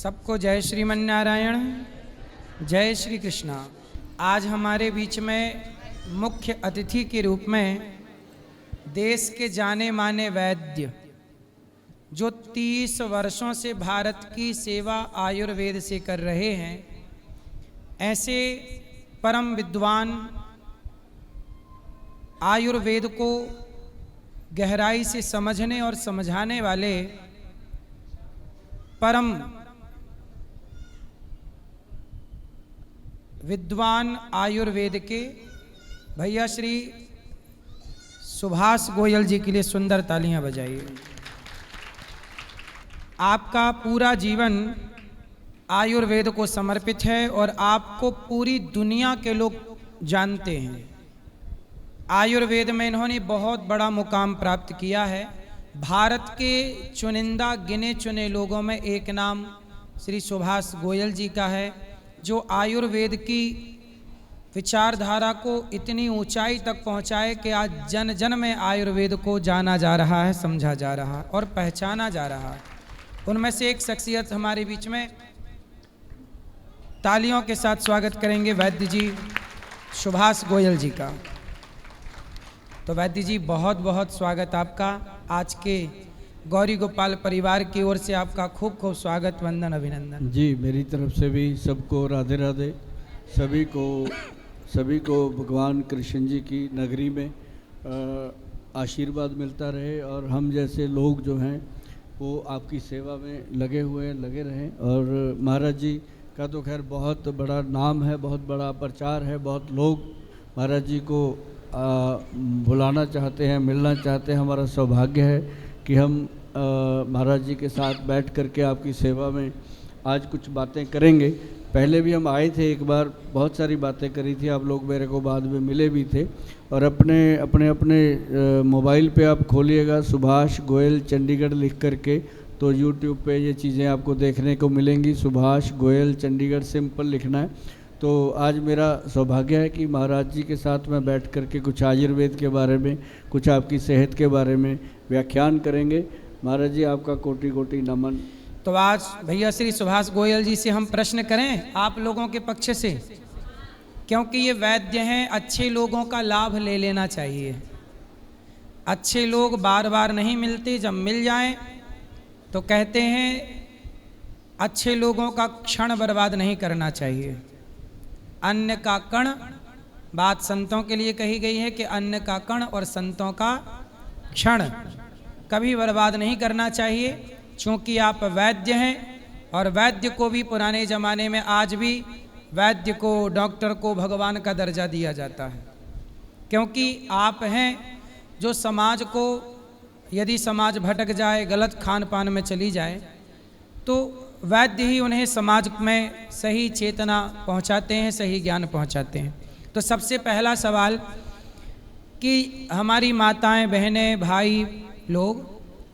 सबको जय श्रीमन नारायण, जय श्री कृष्णा। आज हमारे बीच में मुख्य अतिथि के रूप में देश के जाने माने वैद्य, जो 30 वर्षों से भारत की सेवा आयुर्वेद से कर रहे हैं, ऐसे परम विद्वान, आयुर्वेद को गहराई से समझने और समझाने वाले परम विद्वान आयुर्वेद के भैया श्री सुभाष गोयल जी के लिए सुंदर तालियां बजाइए। आपका पूरा जीवन आयुर्वेद को समर्पित है और आपको पूरी दुनिया के लोग जानते हैं। आयुर्वेद में इन्होंने बहुत बड़ा मुकाम प्राप्त किया है। भारत के चुनिंदा गिने चुने लोगों में एक नाम श्री सुभाष गोयल जी का है, जो आयुर्वेद की विचारधारा को इतनी ऊंचाई तक पहुंचाए कि आज जन जन में आयुर्वेद को जाना जा रहा है, समझा जा रहा है और पहचाना जा रहा है। उनमें से एक शख्सियत हमारे बीच में, तालियों के साथ स्वागत करेंगे वैद्य जी सुभाष गोयल जी का। तो वैद्य जी, बहुत बहुत स्वागत आपका। आज के गौरी गोपाल परिवार की ओर से आपका खूब खूब स्वागत, वंदन, अभिनंदन। जी, मेरी तरफ से भी सबको राधे राधे। सभी को भगवान कृष्ण जी की नगरी में आशीर्वाद मिलता रहे और हम जैसे लोग जो हैं वो आपकी सेवा में लगे रहें। और महाराज जी का तो खैर बहुत बड़ा नाम है, बहुत बड़ा प्रचार है, बहुत लोग महाराज जी को बुलाना चाहते हैं, मिलना चाहते हैं। हमारा सौभाग्य है कि हम महाराज जी के साथ बैठ करके आपकी सेवा में आज कुछ बातें करेंगे। पहले भी हम आए थे एक बार, बहुत सारी बातें करी थी, आप लोग मेरे को बाद में मिले भी थे। और अपने मोबाइल पे आप खोलिएगा सुभाष गोयल चंडीगढ़ लिख करके, तो यूट्यूब पे ये चीज़ें आपको देखने को मिलेंगी। सुभाष गोयल चंडीगढ़ सिंपल लिखना है। तो आज मेरा सौभाग्य है कि महाराज जी के साथ में बैठ करके कुछ आयुर्वेद के बारे में, कुछ आपकी सेहत के बारे में व्याख्यान करेंगे। महाराज जी, आपका कोटि कोटि नमन। तो आज भैया श्री सुभाष गोयल जी से हम प्रश्न करें आप लोगों के पक्ष से, क्योंकि ये वैद्य हैं, अच्छे लोगों का लाभ ले लेना चाहिए। अच्छे लोग बार बार नहीं मिलते, जब मिल जाएं तो कहते हैं अच्छे लोगों का क्षण बर्बाद नहीं करना चाहिए। अन्न का कण, बात संतों के लिए कही गई है कि अन्न का कण और संतों का क्षण कभी बर्बाद नहीं करना चाहिए। चूँकि आप वैद्य हैं और वैद्य को भी पुराने ज़माने में, आज भी वैद्य को, डॉक्टर को भगवान का दर्जा दिया जाता है, क्योंकि आप हैं जो समाज को, यदि समाज भटक जाए, गलत खान पान में चली जाए, तो वैद्य ही उन्हें समाज में सही चेतना पहुंचाते हैं, सही ज्ञान पहुंचाते हैं। तो सबसे पहला सवाल कि हमारी माताएं, बहनें, भाई लोग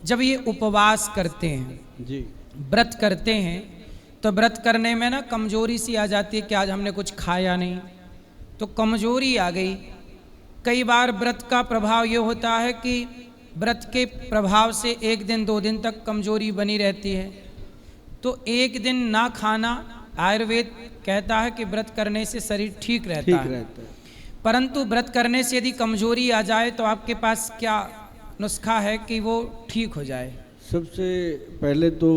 जब ये उपवास करते हैं, जी, व्रत करते हैं, तो व्रत करने में ना कमजोरी सी आ जाती है कि आज हमने कुछ खाया नहीं, तो कमजोरी आ गई। कई बार व्रत का प्रभाव ये होता है कि व्रत के प्रभाव से 1 दिन 2 दिन तक कमजोरी बनी रहती है। तो 1 दिन ना खाना, आयुर्वेद कहता है कि व्रत करने से शरीर ठीक रहता है। परंतु व्रत करने से यदि कमजोरी आ जाए तो आपके पास क्या नुस्खा है कि वो ठीक हो जाए? सबसे पहले तो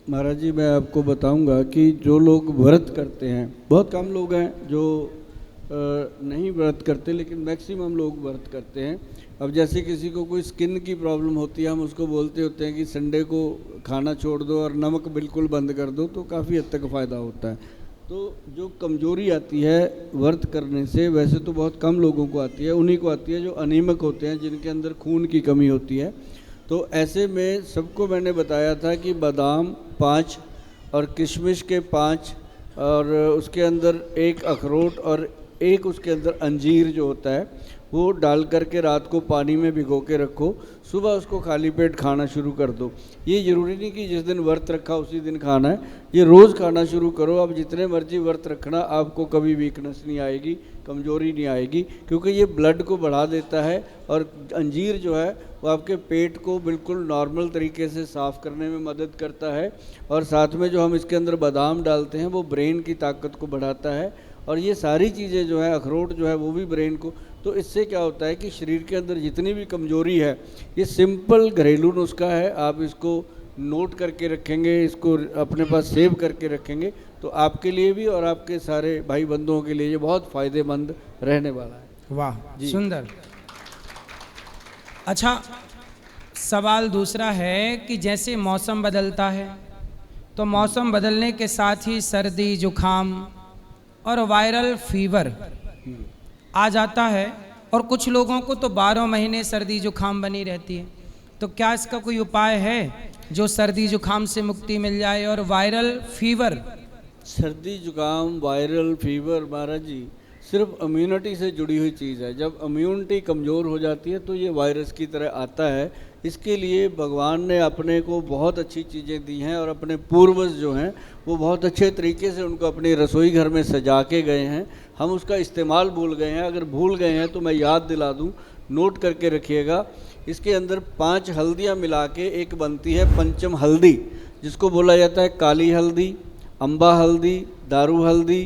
महाराज जी मैं आपको बताऊंगा कि जो लोग व्रत करते हैं, बहुत कम लोग हैं जो नहीं व्रत करते, लेकिन मैक्सिमम लोग व्रत करते हैं। अब जैसे किसी को कोई स्किन की प्रॉब्लम होती है, हम उसको बोलते होते हैं कि संडे को खाना छोड़ दो और नमक बिल्कुल बंद कर दो, तो काफ़ी हद तक फ़ायदा होता है। तो जो कमजोरी आती है व्रत करने से, वैसे तो बहुत कम लोगों को आती है, उन्हीं को आती है जो अनीमिक होते हैं, जिनके अंदर खून की कमी होती है। तो ऐसे में सबको मैंने बताया था कि बादाम 5 और किशमिश के 5 और उसके अंदर 1 अखरोट और 1 उसके अंदर अंजीर जो होता है वो डाल करके रात को पानी में भिगो के रखो, सुबह उसको खाली पेट खाना शुरू कर दो। ये ज़रूरी नहीं कि जिस दिन व्रत रखा उसी दिन खाना है, ये रोज़ खाना शुरू करो। आप जितने मर्जी व्रत रखना, आपको कभी वीकनेस नहीं आएगी, कमजोरी नहीं आएगी, क्योंकि ये ब्लड को बढ़ा देता है। और अंजीर जो है वो आपके पेट को बिल्कुल नॉर्मल तरीके से साफ़ करने में मदद करता है, और साथ में जो हम इसके अंदर बादाम डालते हैं वो ब्रेन की ताकत को बढ़ाता है, और ये सारी चीज़ें जो है, अखरोट जो है वो भी ब्रेन को, तो इससे क्या होता है कि शरीर के अंदर जितनी भी कमज़ोरी है, ये सिंपल घरेलू नुस्खा है, आप इसको नोट करके रखेंगे, इसको अपने पास सेव करके रखेंगे, तो आपके लिए भी और आपके सारे भाई बंधुओं के लिए ये बहुत फ़ायदेमंद रहने वाला है। वाह, सुंदर। अच्छा, सवाल दूसरा है कि जैसे मौसम बदलता है तो मौसम बदलने के साथ ही सर्दी, जुखाम और वायरल फीवर आ जाता है, और कुछ लोगों को तो 12 महीने सर्दी जुखाम बनी रहती है, तो क्या इसका कोई उपाय है जो सर्दी जुखाम से मुक्ति मिल जाए? और वायरल फीवर, सर्दी जुकाम, वायरल फीवर महाराज जी सिर्फ इम्यूनिटी से जुड़ी हुई चीज़ है। जब इम्यूनिटी कमज़ोर हो जाती है तो ये वायरस की तरह आता है। इसके लिए भगवान ने अपने को बहुत अच्छी चीज़ें दी हैं, और अपने पूर्वज जो हैं वो बहुत अच्छे तरीके से उनको अपने रसोई घर में सजा के गए हैं। हम उसका इस्तेमाल भूल गए हैं। अगर भूल गए हैं तो मैं याद दिला दूं, नोट करके रखिएगा। इसके अंदर 5 हल्दियाँ मिला के एक बनती है पंचम हल्दी, जिसको बोला जाता है काली हल्दी, अम्बा हल्दी, दारू हल्दी,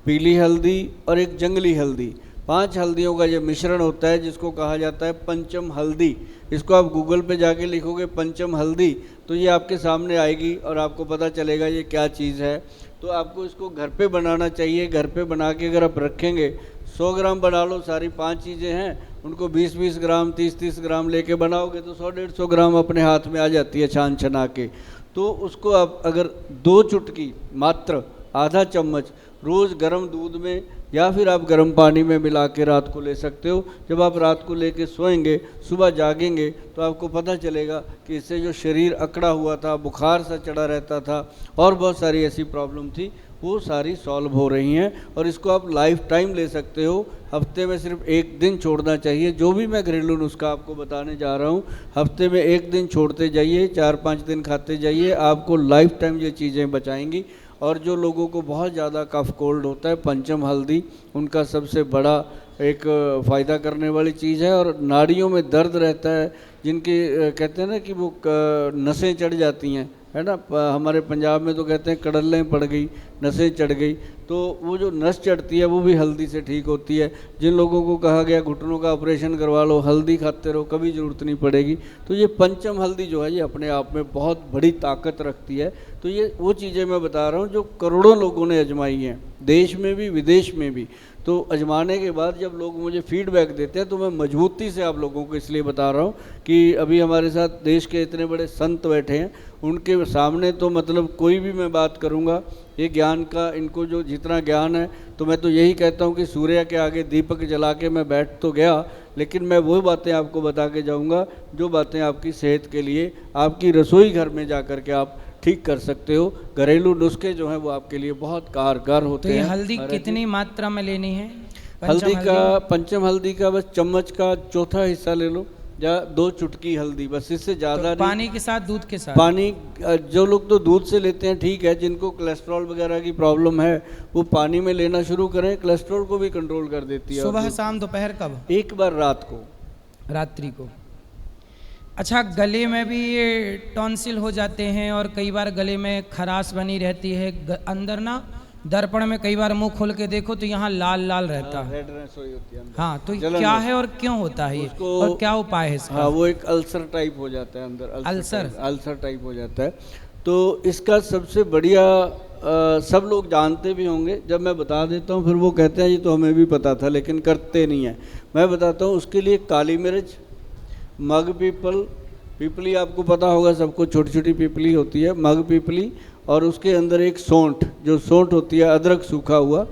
पीली हल्दी और एक जंगली हल्दी। 5 हल्दियों का ये मिश्रण होता है जिसको कहा जाता है पंचम हल्दी। इसको आप गूगल पे जाके लिखोगे पंचम हल्दी तो ये आपके सामने आएगी और आपको पता चलेगा ये क्या चीज़ है। तो आपको इसको घर पे बनाना चाहिए। घर पे बना के अगर आप रखेंगे, 100 ग्राम बना लो, सारी 5 चीज़ें हैं, उनको 20-20 ग्राम 30-30 ग्राम लेके बनाओगे तो 100-150 ग्राम अपने हाथ में आ जाती है छान छना के। तो उसको आप अगर 2 चुटकी मात्र, आधा चम्मच रोज़ गर्म दूध में या फिर आप गर्म पानी में मिला के रात को ले सकते हो। जब आप रात को लेके सोएंगे, सुबह जागेंगे तो आपको पता चलेगा कि इससे जो शरीर अकड़ा हुआ था, बुखार सा चढ़ा रहता था और बहुत सारी ऐसी प्रॉब्लम थी, वो सारी सॉल्व हो रही हैं। और इसको आप लाइफ टाइम ले सकते हो। हफ्ते में सिर्फ 1 दिन छोड़ना चाहिए। जो भी मैं घरेलू नुस्खा आपको बताने जा रहा हूँ, हफ्ते में 1 दिन छोड़ते जाइए, 4-5 दिन खाते जाइए, आपको लाइफ टाइम ये चीज़ें बचाएंगी। और जो लोगों को बहुत ज़्यादा कफ कोल्ड होता है, पंचम हल्दी उनका सबसे बड़ा एक फ़ायदा करने वाली चीज़ है। और नाड़ियों में दर्द रहता है, जिनके कहते हैं ना कि वो नसें चढ़ जाती हैं, है ना, हमारे पंजाब में तो कहते हैं कड़ल्लें पड़ गई, नसें चढ़ गई, तो वो जो नस चढ़ती है वो भी हल्दी से ठीक होती है। जिन लोगों को कहा गया घुटनों का ऑपरेशन करवा लो, हल्दी खाते रहो, कभी ज़रूरत नहीं पड़ेगी। तो ये पंचम हल्दी जो है ये अपने आप में बहुत बड़ी ताकत रखती है। तो ये वो चीज़ें मैं बता रहा हूँ जो करोड़ों लोगों ने आजमाई हैं, देश में भी विदेश में भी। तो आजमाने के बाद जब लोग मुझे फीडबैक देते हैं तो मैं मजबूती से आप लोगों को इसलिए बता रहा हूँ कि अभी हमारे साथ देश के इतने बड़े संत बैठे हैं, उनके सामने तो मतलब कोई भी मैं बात करूँगा ये ज्ञान का, इनको जो जितना ज्ञान है, तो मैं तो यही कहता हूँ कि सूर्य के आगे दीपक जला के मैं बैठ तो गया, लेकिन मैं वो बातें आपको बता के जाऊँगा जो बातें आपकी सेहत के लिए, आपकी रसोई घर में जा कर के आप ठीक कर सकते हो। घरेलू नुस्खे जो हैं वो आपके लिए बहुत कारगर होते हैं। तो ये हल्दी कितनी मात्रा में लेनी है? हल्दी का, पंचम हल्दी का बस चम्मच का चौथा हिस्सा ले लो, या 2 चुटकी हल्दी, बस, इससे ज़्यादा तो पानी के साथ, दूध के साथ? पानी, जो लोग तो दूध से लेते हैं ठीक है, जिनको कोलेस्ट्रॉल वगैरह की प्रॉब्लम है वो पानी में लेना शुरू करें, कोलेस्ट्रॉल को भी कंट्रोल कर देती है। सुबह, शाम, दोपहर, कब? एक बार रात को, रात्रि को। अच्छा, गले में भी ये टॉन्सिल हो जाते हैं और कई बार गले में खराश बनी रहती है, अंदर ना दर्पण में कई बार मुंह खोल के देखो तो यहाँ लाल लाल रहता है। हाँ, तो क्या है और क्यों होता है ये, और क्या उपाय है इसका? हाँ, वो एक अल्सर टाइप हो जाता है अंदर, अल्सर टाइप हो जाता है। तो इसका सबसे बढ़िया सब लोग जानते भी होंगे, जब मैं बता देता हूँ फिर वो कहते हैं ये तो हमें भी पता था लेकिन करते नहीं है। मैं बताता हूँ उसके लिए काली मिर्च, मग पीपल, पीपली आपको पता होगा सबको, छोटी छोटी पीपली होती है, मग पीपली, और उसके अंदर एक सौंठ, जो सौंठ होती है, अदरक सूखा हुआ,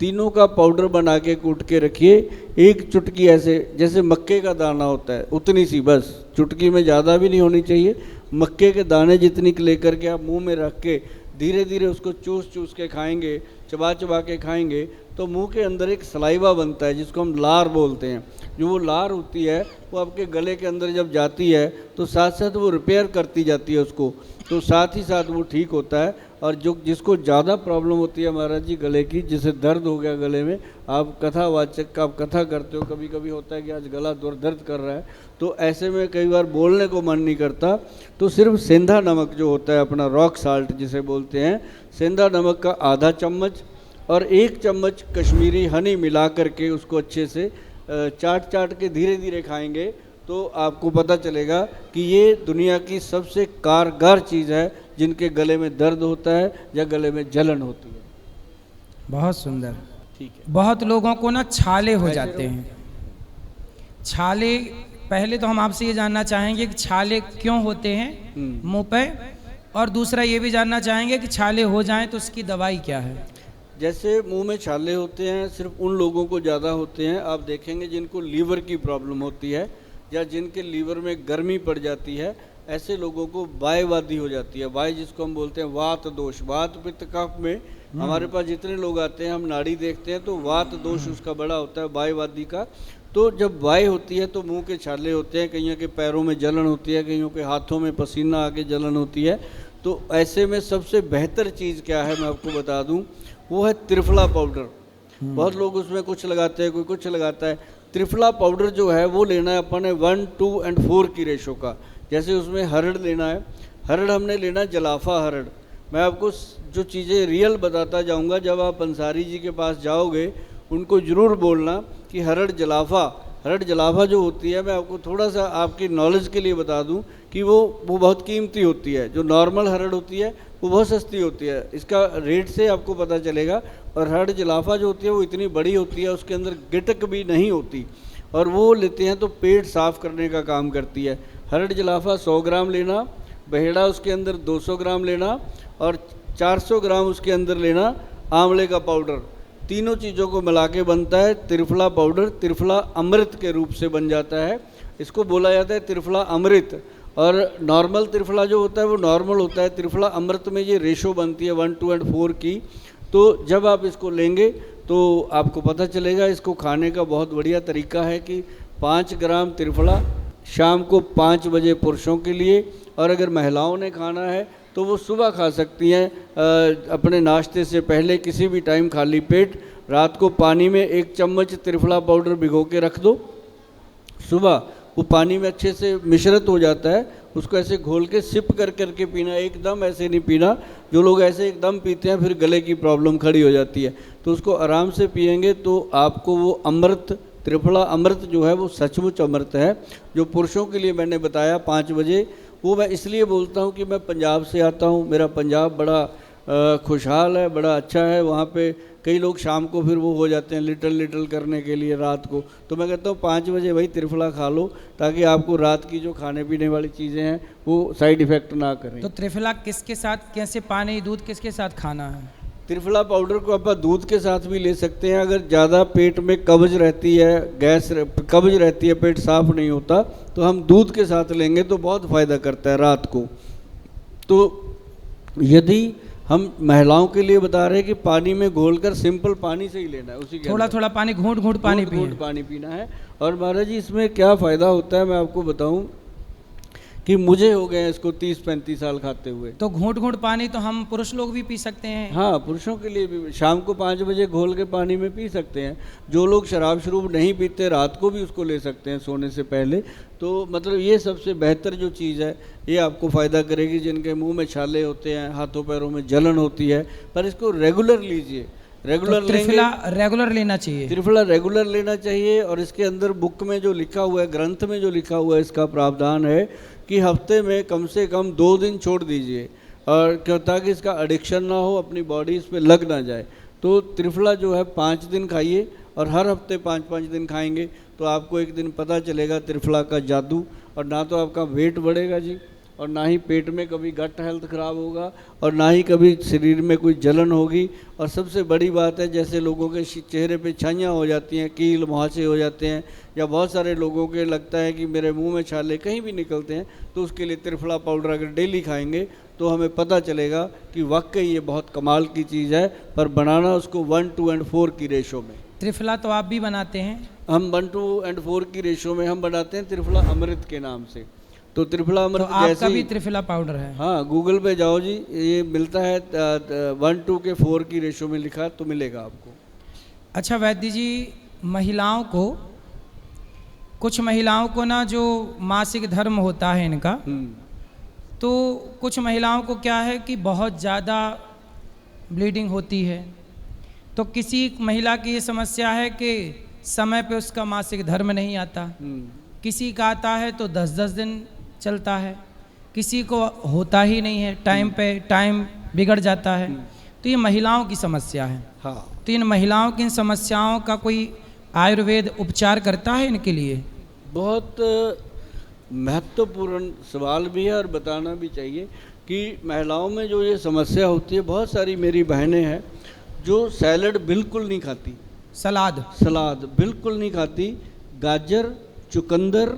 तीनों का पाउडर बना के कूट के रखिए। 1 चुटकी ऐसे जैसे मक्के का दाना होता है उतनी सी, बस चुटकी में ज़्यादा भी नहीं होनी चाहिए, मक्के के दाने जितनी लेकर के आप मुंह में रख के धीरे धीरे उसको चूस चूस के खाएंगे, चबा चबा के खाएंगे, तो मुंह के अंदर एक सलाइवा बनता है जिसको हम लार बोलते हैं। जो वो लार होती है वो आपके गले के अंदर जब जाती है तो साथ साथ वो रिपेयर करती जाती है उसको, तो साथ ही साथ वो ठीक होता है। और जो जिसको ज़्यादा प्रॉब्लम होती है महाराज जी गले की, जिसे दर्द हो गया गले में, आप कथावाचक का आप कथा करते हो, कभी कभी होता है कि आज गला दर्द कर रहा है, तो ऐसे में कई बार बोलने को मन नहीं करता, तो सिर्फ सेंधा नमक जो होता है अपना रॉक साल्ट जिसे बोलते हैं, सेंधा नमक का आधा चम्मच और 1 चम्मच कश्मीरी हनी मिला करके उसको अच्छे से चाट के धीरे धीरे खाएंगे तो आपको पता चलेगा कि ये दुनिया की सबसे कारगर चीज़ है जिनके गले में दर्द होता है या गले में जलन होती है। बहुत सुंदर। ठीक है। बहुत लोगों को ना छाले हो जाते हैं। छाले, पहले तो हम आपसे ये जानना चाहेंगे कि छाले क्यों होते हैं मुंह पे, और दूसरा ये भी जानना चाहेंगे कि छाले हो जाएं तो उसकी दवाई क्या है। जैसे मुंह में छाले होते हैं सिर्फ उन लोगों को ज़्यादा होते हैं, आप देखेंगे जिनको लीवर की प्रॉब्लम होती है या जिनके लीवर में गर्मी पड़ जाती है, ऐसे लोगों को वायवादी हो जाती है। वाय जिसको हम बोलते हैं वात दोष, वात पित्त कफ में हमारे पास जितने लोग आते हैं हम नाड़ी देखते हैं तो वात दोष उसका बड़ा होता है वायवादी का। तो जब वाय होती है तो मुंह के छाले होते हैं, कईयों के पैरों में जलन होती है, कईयों के हाथों में पसीना आके जलन होती है। तो ऐसे में सबसे बेहतर चीज़ क्या है मैं आपको बता दूं, वो है त्रिफला पाउडर। बहुत लोग उसमें कुछ लगाते हैं, कोई कुछ लगाता है। त्रिफला पाउडर जो है वो लेना है अपन ने 1, 2 और 4 की रेशो का। जैसे उसमें हरड़ लेना है, हरड़ हमने लेना जलाफा हरड़। मैं आपको जो चीज़ें रियल बताता जाऊंगा, जब आप अंसारी जी के पास जाओगे उनको ज़रूर बोलना कि हरड़ जलाफा जो होती है, मैं आपको थोड़ा सा आपकी नॉलेज के लिए बता दूं कि वो बहुत कीमती होती है। जो नॉर्मल हरड़ होती है वो बहुत सस्ती होती है, इसका रेट से आपको पता चलेगा। और हरड़ जलाफा जो होती है वो इतनी बड़ी होती है, उसके अंदर गिटक भी नहीं होती, और वो लेते हैं तो पेट साफ़ करने का काम करती है। हरड़ जलाफा 100 ग्राम लेना, बहेड़ा उसके अंदर 200 ग्राम लेना, और 400 ग्राम उसके अंदर लेना आंवले का पाउडर। तीनों चीज़ों को मिला के बनता है त्रिफला पाउडर। त्रिफला अमृत के रूप से बन जाता है, इसको बोला जाता है त्रिफला अमृत। और नॉर्मल त्रिफला जो होता है वो नॉर्मल होता है, त्रिफला अमृत में ये रेशो बनती है 1, 2 और 4 की। तो जब आप इसको लेंगे तो आपको पता चलेगा। इसको खाने का बहुत बढ़िया तरीका है कि 5 ग्राम त्रिफला शाम को 5 बजे पुरुषों के लिए, और अगर महिलाओं ने खाना है तो वो सुबह खा सकती हैं अपने नाश्ते से पहले, किसी भी टाइम खाली पेट। रात को पानी में 1 चम्मच त्रिफला पाउडर भिगो के रख दो, सुबह वो पानी में अच्छे से मिश्रित हो जाता है, उसको ऐसे घोल के सिप करके पीना, एकदम ऐसे नहीं पीना। जो लोग ऐसे एकदम पीते हैं फिर गले की प्रॉब्लम खड़ी हो जाती है, तो उसको आराम से पिएंगे तो आपको वो अमृत, त्रिफला अमृत जो है वो सचमुच अमृत है। जो पुरुषों के लिए मैंने बताया 5 बजे, वो मैं इसलिए बोलता हूँ कि मैं पंजाब से आता हूँ, मेरा पंजाब बड़ा खुशहाल है, बड़ा अच्छा है। वहाँ पे कई लोग शाम को फिर वो हो जाते हैं लिटल करने के लिए रात को, तो मैं कहता हूँ 5 बजे भाई त्रिफला खा लो, ताकि आपको रात की जो खाने पीने वाली चीज़ें हैं वो साइड इफ़ेक्ट ना करें। तो त्रिफला किसके साथ, कैसे पानी दूध किसके साथ खाना है? त्रिफला पाउडर को आप दूध के साथ भी ले सकते हैं। अगर ज़्यादा पेट में कब्ज रहती है, कब्ज रहती है, पेट साफ नहीं होता, तो हम दूध के साथ लेंगे तो बहुत फ़ायदा करता है रात को। तो यदि हम महिलाओं के लिए बता रहे हैं कि पानी में घोलकर सिंपल पानी से ही लेना है, उसी के थोड़ा पानी घूंट पानी पीना है। और महाराज जी इसमें क्या फ़ायदा होता है मैं आपको बताऊं कि मुझे हो गए इसको 30-35 साल खाते हुए। तो घूंट पानी तो हम पुरुष लोग भी पी सकते हैं? हाँ, पुरुषों के लिए भी शाम को 5 बजे घोल के पानी में पी सकते हैं। जो लोग शराब शरूब नहीं पीते रात को भी उसको ले सकते हैं सोने से पहले। तो मतलब ये सबसे बेहतर जो चीज़ है, ये आपको फ़ायदा करेगी। जिनके मुंह में छाले होते हैं, हाथों पैरों में जलन होती है, पर इसको रेगुलर लीजिए। रेगुलर त्रिफला रेगुलर लेना चाहिए, त्रिफला रेगुलर लेना चाहिए। और इसके अंदर बुक में जो लिखा हुआ है, ग्रंथ में जो लिखा हुआ है, इसका प्रावधान है कि हफ्ते में कम से कम 2 दिन छोड़ दीजिए, और क्यों, ताकि इसका एडिक्शन ना हो, अपनी बॉडी इस पर लग ना जाए। तो त्रिफला जो है 5 दिन खाइए, और हर हफ्ते 5-5 दिन खाएंगे तो आपको एक दिन पता चलेगा त्रिफला का जादू। और ना तो आपका वेट बढ़ेगा जी, और ना ही पेट में कभी गट हेल्थ ख़राब होगा, और ना ही कभी शरीर में कोई जलन होगी। और सबसे बड़ी बात है, जैसे लोगों के चेहरे पे छाइयाँ हो जाती हैं, कील मुहासे हो जाते हैं, या बहुत सारे लोगों के लगता है कि मेरे मुंह में छाले कहीं भी निकलते हैं, तो उसके लिए त्रिफला पाउडर अगर डेली खाएंगे तो हमें पता चलेगा कि वाकई ये बहुत कमाल की चीज़ है। पर बनाना उसको 1, 2 और 4 की रेशो में। त्रिफला तो आप भी बनाते हैं? हम 1, 2 और 4 की रेशो में हम बनाते हैं त्रिफला अमृत के नाम से। तो त्रिफला तो अमृत आपका जैसे भी ही, त्रिफला पाउडर है। हाँ गूगल पे जाओ जी, ये मिलता है 1:4 की रेशो में लिखा तो मिलेगा आपको। अच्छा वैद्य जी, महिलाओं को, कुछ महिलाओं को ना जो मासिक धर्म होता है इनका, तो कुछ महिलाओं को क्या है कि बहुत ज़्यादा ब्लीडिंग होती है, तो किसी महिला की ये समस्या है कि समय पे उसका मासिक धर्म नहीं आता, किसी का आता है तो 10-10 दिन चलता है, किसी को होता ही नहीं है, टाइम पे टाइम बिगड़ जाता है। तो ये महिलाओं की समस्या है। हाँ, तो इन महिलाओं की इन समस्याओं का कोई आयुर्वेद उपचार करता है इनके लिए? बहुत महत्वपूर्ण सवाल भी है और बताना भी चाहिए कि महिलाओं में जो ये समस्या होती है, बहुत सारी मेरी बहनें हैं जो सैलड बिल्कुल नहीं खाती, सलाद बिल्कुल नहीं खाती, गाजर, चुकंदर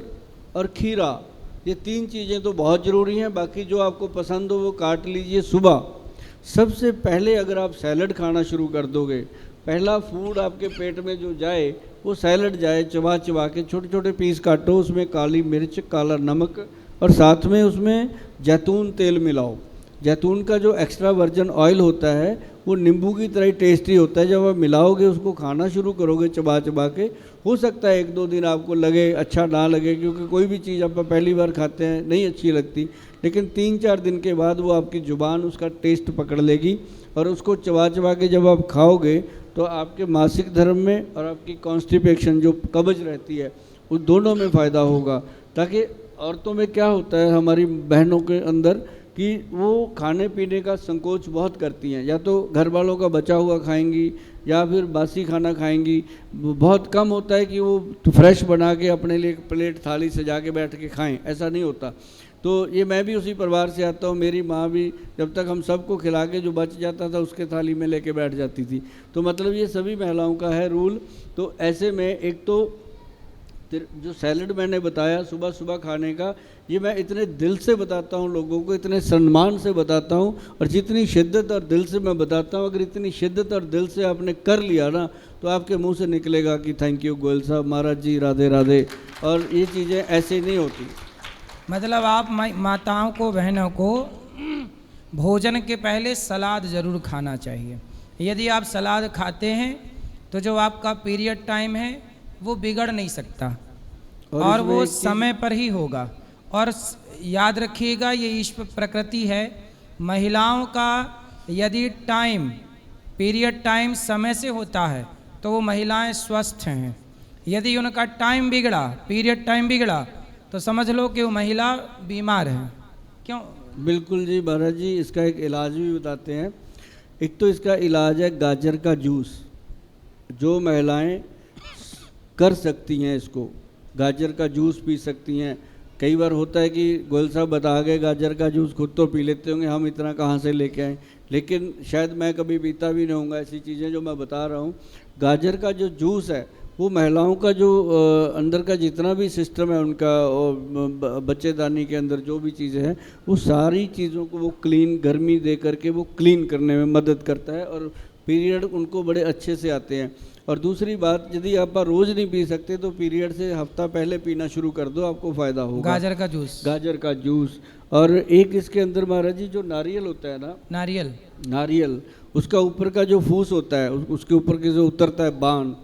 और खीरा, ये 3 चीज़ें तो बहुत ज़रूरी हैं, बाकी जो आपको पसंद हो वो काट लीजिए। सुबह सबसे पहले अगर आप सैलड खाना शुरू कर दोगे, पहला फूड आपके पेट में जो जाए वो सैलड जाए, चबा चबा के छोटे छोटे पीस काटो, उसमें काली मिर्च, काला नमक और साथ में उसमें जैतून तेल मिलाओ। जैतून का जो एक्स्ट्रा वर्जन ऑयल होता है वो नींबू की तरह ही टेस्टी होता है। जब आप मिलाओगे, उसको खाना शुरू करोगे चबा चबा के, हो सकता है 1-2 दिन आपको लगे, अच्छा ना लगे, क्योंकि कोई भी चीज़ आप पहली बार खाते हैं नहीं अच्छी लगती, लेकिन 3-4 दिन के बाद वो आपकी ज़ुबान उसका टेस्ट पकड़ लेगी और उसको चबा चबा के जब आप खाओगे तो आपके मासिक धर्म में और आपकी कॉन्स्टिपेशन जो कब्ज रहती है उस दोनों में फ़ायदा होगा। ताकि औरतों में क्या होता है, हमारी बहनों के अंदर, कि वो खाने पीने का संकोच बहुत करती हैं, या तो घर वालों का बचा हुआ खाएंगी या फिर बासी खाना खाएंगी। बहुत कम होता है कि वो फ्रेश बना के अपने लिए प्लेट थाली सजा के बैठ के खाएं, ऐसा नहीं होता। तो ये मैं भी उसी परिवार से आता हूँ, मेरी माँ भी जब तक हम सबको खिला के जो बच जाता था उसके थाली में लेके बैठ जाती थी। तो मतलब ये सभी महिलाओं का है रूल। तो ऐसे में एक तो जो सैलड मैंने बताया सुबह सुबह खाने का, ये मैं इतने दिल से बताता हूँ लोगों को, इतने सम्मान से बताता हूँ, और जितनी शिद्दत और दिल से मैं बताता हूँ, अगर इतनी शिद्दत और दिल से आपने कर लिया ना तो आपके मुंह से निकलेगा कि थैंक यू गोयल साहब, महाराज जी, राधे राधे। और ये चीज़ें ऐसे नहीं होती। मतलब आप माताओं को, बहनों को भोजन के पहले सलाद ज़रूर खाना चाहिए। यदि आप सलाद खाते हैं तो जो आपका पीरियड टाइम है वो बिगड़ नहीं सकता, और वो समय पर ही होगा। और याद रखिएगा, ये ईश्वर प्रकृति है, महिलाओं का यदि टाइम, पीरियड टाइम समय से होता है तो वो महिलाएं स्वस्थ हैं। यदि उनका टाइम बिगड़ा, पीरियड टाइम बिगड़ा, तो समझ लो कि वो महिला बीमार है। क्यों? बिल्कुल जी महाराज जी, इसका एक इलाज भी बताते हैं। एक तो इसका इलाज है गाजर का जूस, जो महिलाएं कर सकती हैं, इसको गाजर का जूस पी सकती हैं। कई बार होता है कि गोयल साहब बता गए गाजर का जूस, खुद तो पी लेते होंगे, हम इतना कहाँ से लेके आए, लेकिन शायद मैं कभी पीता भी नहीं होऊंगा ऐसी चीज़ें जो मैं बता रहा हूँ। गाजर का जो जूस है वो महिलाओं का जो अंदर का जितना भी सिस्टम है उनका, बच्चेदानी के अंदर जो भी चीज़ें हैं, वो सारी चीज़ों को वो क्लीन, गर्मी दे करके वो क्लीन करने में मदद करता है, और पीरियड उनको बड़े अच्छे से आते हैं। और दूसरी बात, यदि आप रोज़ नहीं पी सकते तो पीरियड से हफ्ता पहले पीना शुरू कर दो, आपको फ़ायदा होगा। गाजर का जूस, गाजर का जूस। और एक इसके अंदर महाराज जी जो नारियल होता है ना, नारियल, उसका ऊपर का जो फूस होता है, उसके ऊपर के जो उतरता है बाण,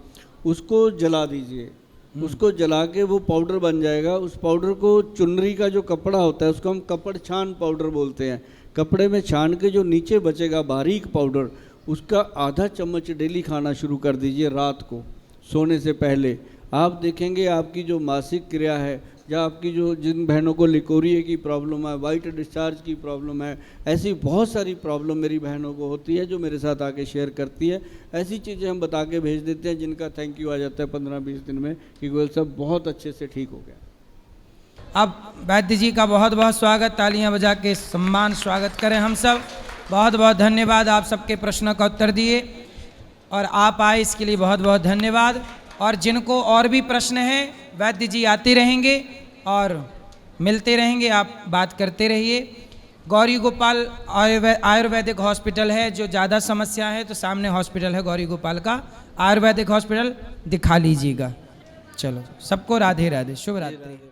उसको जला दीजिए। उसको जला के वो पाउडर बन जाएगा। उस पाउडर को, चुनरी का जो कपड़ा होता है उसको हम कपड़ छान पाउडर बोलते हैं। कपड़े में छान के जो नीचे बचेगा बारीक पाउडर, उसका आधा चम्मच डेली खाना शुरू कर दीजिए रात को सोने से पहले। आप देखेंगे आपकी जो मासिक क्रिया है, या आपकी जो, जिन बहनों को लिकोरिया की प्रॉब्लम है, वाइट डिस्चार्ज की प्रॉब्लम है, ऐसी बहुत सारी प्रॉब्लम मेरी बहनों को होती है जो मेरे साथ आके शेयर करती है। ऐसी चीज़ें हम बता के भेज देते हैं जिनका थैंक यू आ जाता है 15-20 दिन में कि गोयल साहब बहुत अच्छे से ठीक हो गया। अब वैद्य जी का बहुत बहुत स्वागत, तालियां बजा के सम्मान स्वागत करें हम सब। बहुत बहुत धन्यवाद, आप सबके प्रश्नों का उत्तर दिए और आप आए, इसके लिए बहुत बहुत धन्यवाद। और जिनको और भी प्रश्न हैं, वैद्य जी आते रहेंगे और मिलते रहेंगे, आप बात करते रहिए। गौरी गोपाल आयुर्वेदिक हॉस्पिटल है, जो ज़्यादा समस्या है तो सामने हॉस्पिटल है गौरी गोपाल का, आयुर्वेदिक हॉस्पिटल दिखा लीजिएगा। चलो, सबको राधे राधे, शुभ रात्रि।